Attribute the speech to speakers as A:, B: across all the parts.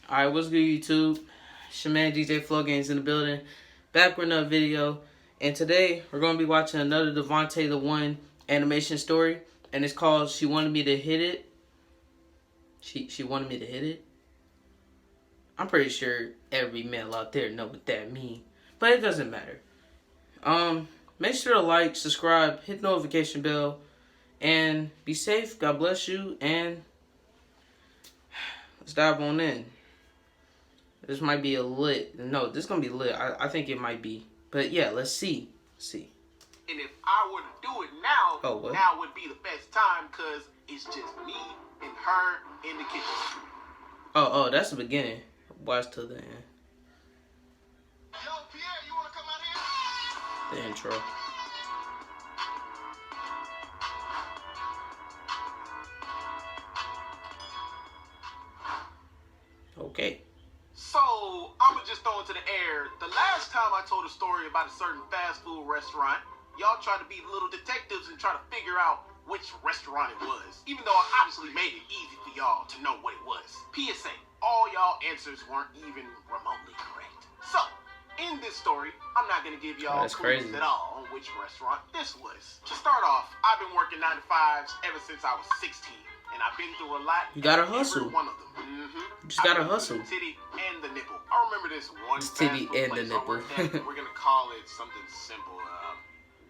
A: Alright, what's good, YouTube? It's your man DJ Flow Games in the building. Back with another video. And today, we're going to be watching another Devontae the One animation story. And it's called She Wanted Me to Hit It. She wanted me to hit it? I'm pretty sure every male out there know what that means. But it doesn't matter. Make sure to like, subscribe, hit the notification bell. And be safe. God bless you. And let's dive on in. This might be a lit. No, this is going to be lit. I think it might be. But yeah, let's see.
B: And if I were to do it now, now would be the best time because it's just me and her in the kitchen.
A: Oh, that's the beginning. Watch till the end.
B: Yo, Pierre, you want to come out here?
A: The intro. Okay.
B: So, I'ma just throw into the air. The last time I told a story about a certain fast food restaurant, y'all tried to be little detectives and try to figure out which restaurant it was. Even though I obviously made it easy for y'all to know what it was. PSA, all y'all answers weren't even remotely correct. So, in this story, I'm not gonna give y'all clues at all on which restaurant this was. To start off, I've been working 9 to 5s ever since I was 16. And I've been through a lot.
A: You gotta hustle.
B: One of them.
A: You just gotta hustle.
B: The titty and the nipple. I remember this one
A: titty and the nipple.
B: We're gonna call it something simple.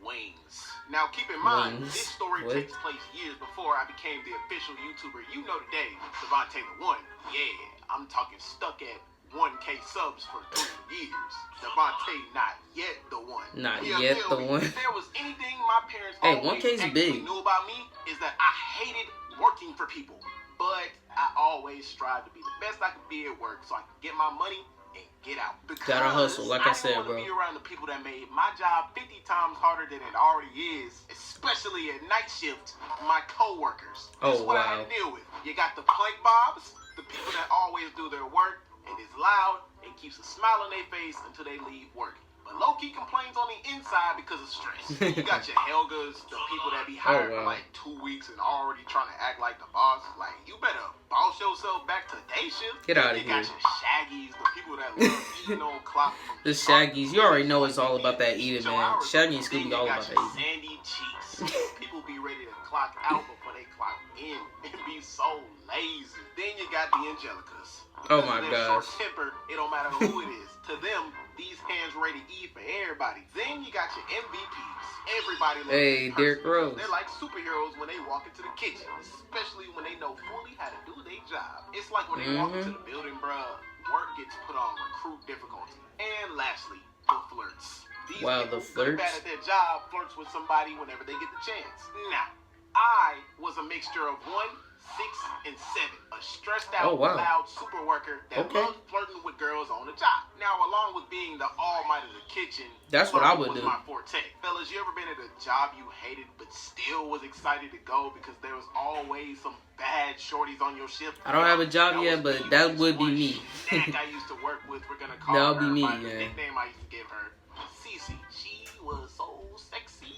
B: Wings. Now keep in mind, this story takes place years before I became the official YouTuber you know today, Devontae the One. Yeah, I'm talking stuck at 1K subs for 3 years. Devontae not yet the one.
A: Not yet the one.
B: If there was anything my parents
A: always 1K's big.
B: Knew about me is that I hated working for people. But I always strive to be the best I could be at work so I can get my money and get out. Because
A: gotta hustle, like I said, bro.
B: I be around the people that made my job 50 times harder than it already is, especially at night shift, my co-workers. This is what I had to deal with. You got the plank bobs, the people that always do their work and is loud and keeps a smile on their face until they leave work. But low-key complains on the inside because of stress. You got your Helgas, the people that be hired for like 2 weeks and already trying to act like the boss. Like, you better boss yourself back to day shift.
A: Get out of here.
B: You got your Shaggies, the people that love eating on clock.
A: The Shaggies, you already know it's all about that eating, man. Shaggy and Scooby all about that eating.
B: Sandy cheeks. People be ready to clock out before they clock in and be so lazy. Then you got the Angelicas.
A: Oh my gosh.
B: Short temper, it don't matter who it is. To them, these hands ready to eat for everybody. Then you got your MVPs. Everybody loves
A: Derrick Rose.
B: They're like superheroes when they walk into the kitchen, especially when they know fully how to do their job. It's like when they walk into the building, bruh, work gets put on recruit difficulty. And lastly, the flirts. These
A: the flirts.
B: Bad at their job, flirts with somebody whenever they get the chance. Now, I was a mixture of 1, 6, and 7. A stressed out, loud super worker that loves flirting with girls on the job. Now, along with being the all might of the kitchen,
A: that's what I would do.
B: My forte. Fellas, you ever been at a job you hated but still was excited to go because there was always some bad shorties on your shift?
A: I don't have a job yet, but that would be me.
B: I used to work with, we're gonna call
A: that would
B: her
A: be me,
B: by the nickname I used to give her, Cece. She was so sexy.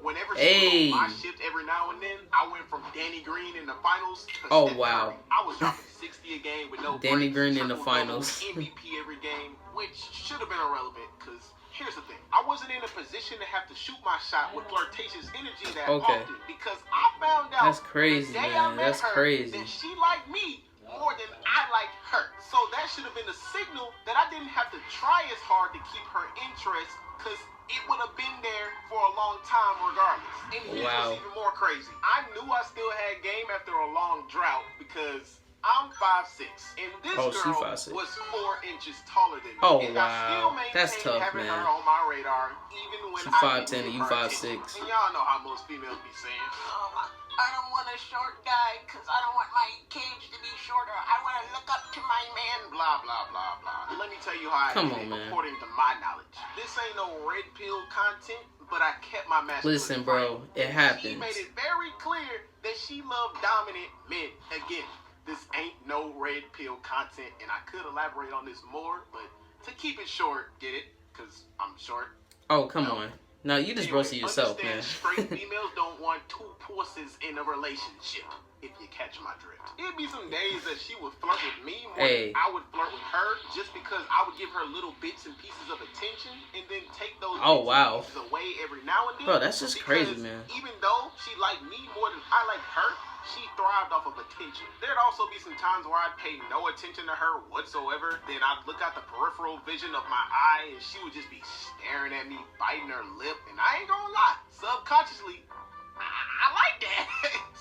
B: Whenever she was on my shift every now and then, I went from Danny Green in the finals to
A: I
B: was dropping 60 a game with no
A: Danny Green in the finals.
B: MVP every game, which should have been irrelevant because here's the thing. I wasn't in a position to have to shoot my shot with flirtatious energy that often because I found out
A: that's crazy,
B: the day
A: man.
B: I met
A: That's
B: her
A: crazy.
B: that she liked me more than I liked her. So that should have been a signal that I didn't have to try as hard to keep her interest because it would have been there for a long time regardless. And here's what's even more crazy. I knew I still had game after a long drought because I'm 5'6", and this girl was 4 inches taller than me. And I still maintain having her on my radar even when
A: she 5'10" and you 5'6".
B: And y'all know how most females be saying, I don't want a short guy because I don't want my cage to be shorter. I want to look up to my man, blah, blah, blah, blah. Let me tell you how I did it according to my knowledge. This ain't no red pill content, but I kept my masculinity.
A: Listen, bro, it happens.
B: She made it very clear that she loved dominant men. Again, this ain't no red pill content, and I could elaborate on this more, but to keep it short, get it? Because I'm short.
A: Oh, come on. No, you just roasted yourself, man.
B: Straight females don't want two pussies in a relationship. if you catch my drift. It'd be some days that she would flirt with me more
A: Hey.
B: than I would flirt with her, just because I would give her little bits and pieces of attention and then take those
A: Oh,
B: bits
A: wow.
B: and pieces away every now and then.
A: Bro, that's just crazy,
B: Because
A: man.
B: even though she liked me more than I liked her, she thrived off of attention. There'd also be some times where I'd pay no attention to her whatsoever. Then I'd look out the peripheral vision of my eye and she would just be staring at me, biting her lip. And I ain't gonna lie, subconsciously, I like that.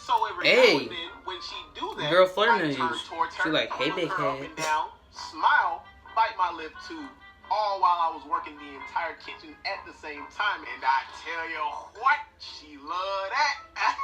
B: So every
A: Hey.
B: now and then, when she do that,
A: Girl flirting
B: I
A: at
B: turn
A: you.
B: towards
A: She
B: her,
A: like, "Hey,
B: look
A: big
B: her up
A: head."
B: and down, smile, bite my lip too, all while I was working the entire kitchen at the same time. And I tell you what, she loved that.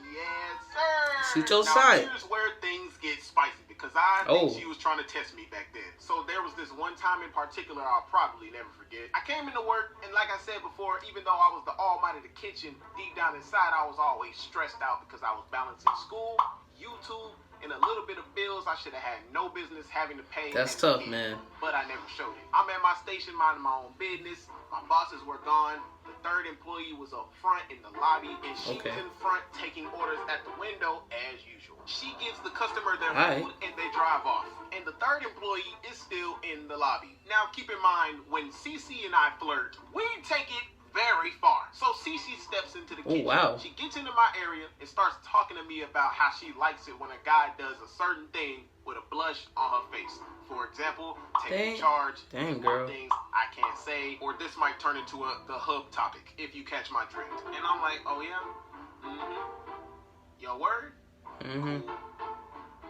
B: Yes, sir.
A: Shoot your
B: now,
A: side.
B: Here's where things get spicy, because I
A: Oh.
B: think she was trying to test me back then. So there was this one time in particular I'll probably never forget. I came into work, and like I said before, even though I was the all might of the kitchen, deep down inside I was always stressed out because I was balancing school, YouTube, and a little bit of bills I should have had no business having to pay.
A: That's
B: and
A: tough,
B: pay.
A: man.
B: But I never showed it. I'm at my station minding my own business. My bosses were gone. The third employee was up front in the lobby, and she
A: Okay.
B: was in front taking orders at the window as usual. She gives the customer their
A: Alright.
B: food and they drive off. And the third employee is still in the lobby. Now keep in mind, when Cece and I flirt, we take it very far. So Cece steps into the kitchen.
A: wow.
B: She gets into my area and starts talking to me about how she likes it when a guy does a certain thing with a blush on her face. For example, taking
A: Dang.
B: charge,
A: Dang,
B: doing
A: girl.
B: things I can't say, or this might turn into the hub topic, if you catch my drift. And I'm like, oh yeah? Mm-hmm. Your word?
A: Mm-hmm.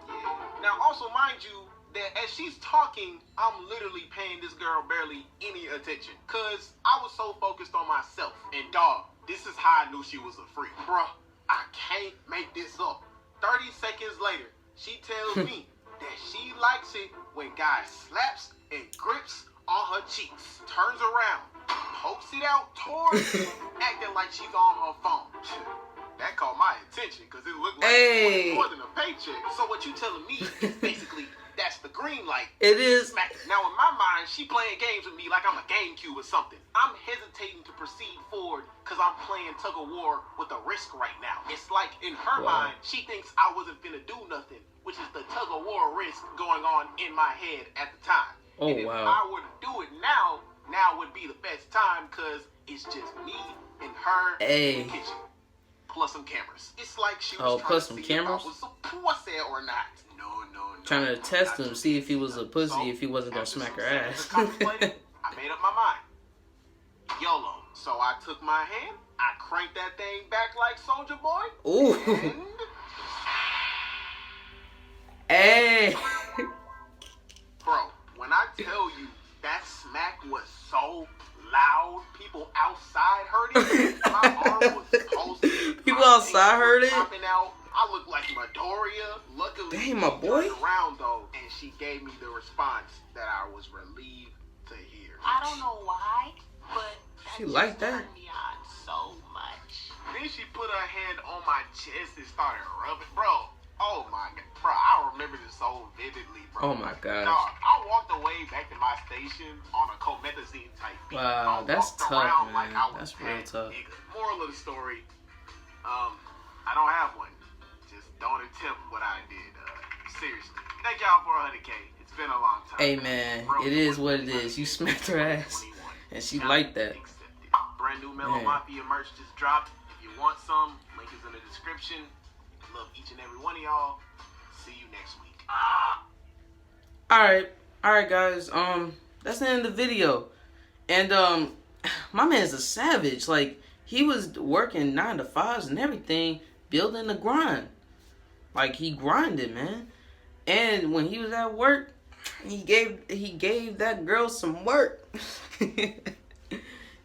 B: Yeah. Now also mind you, that as she's talking, I'm literally paying this girl barely any attention. Cause I was so focused on myself. And dog, this is how I knew she was a freak. Bruh, I can't make this up. 30 seconds later, she tells me that she likes it when guy slaps and grips on her cheeks, turns around, pokes it out towards me, acting like she's on her phone. That caught my attention because it looked like
A: Hey.
B: more than a paycheck. So what you telling me is basically that's the green light.
A: It is.
B: Smack. Now in my mind, she playing games with me like I'm a GameCube or something. I'm hesitating to proceed forward because I'm playing tug of war with a risk right now. It's like in her
A: Wow.
B: mind, she thinks I wasn't finna do nothing, which is the tug of war risk going on in my head at the time.
A: Oh,
B: and if
A: wow.
B: I were to do it now would be the best time because it's just me and her
A: Hey.
B: in the kitchen. Plus some cameras. It's like she was
A: Oh,
B: trying
A: plus
B: to
A: some
B: see
A: cameras?
B: if I was a pussy or not. No.
A: Trying to test
B: Not
A: him,
B: just
A: see if he was a
B: so,
A: pussy, if he wasn't gonna
B: after
A: smack
B: some
A: her
B: seconds
A: ass.
B: of contemplating, I made up my mind. YOLO. So I took my hand, I cranked that thing back like Soldier Boy,
A: Ooh.
B: and
A: Hey.
B: bro, when I tell you that smack was so loud, people outside heard it. My arm was pulsing.
A: People
B: my
A: outside
B: veins
A: heard
B: was
A: it?
B: popping out. I looked like Midoriya. Luckily,
A: Dang, my
B: she
A: boy.
B: turned around though, and she gave me the response that I was relieved to hear.
C: I don't know why, but
A: She like that.
C: turned me on so much.
B: Then she put her hand on my chest and started rubbing, bro. Oh my god, bro, I remember this so vividly, bro.
A: Oh my gosh.
B: Dog, I walked away back to my station on a comethazine type beat.
A: Wow,
B: I
A: that's
B: walked
A: tough,
B: around
A: man.
B: like I was
A: That's real
B: that
A: tough.
B: nigga. Moral of the story, I don't have one. Just don't attempt what I did. Seriously. Thank y'all for 100K. It's been a long time.
A: Hey, man, it is what it is. You smacked her ass, and she liked that.
B: Accepted. Brand new Mellow
A: Man.
B: Mafia merch just dropped. If you want some, link is in the description. Love each and every one of y'all. See you next week.
A: Alright, guys. That's the end of the video. And my man's a savage. Like, he was working 9 to 5s and everything, building the grind. Like, he grinded, man. And when he was at work, he gave that girl some work.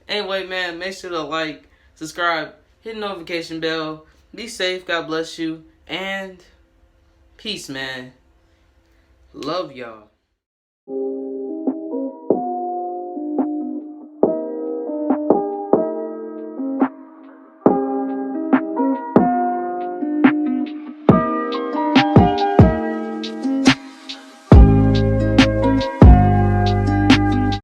A: Anyway, man, make sure to like, subscribe, hit the notification bell. Be safe. God bless you. And peace, man. Love y'all.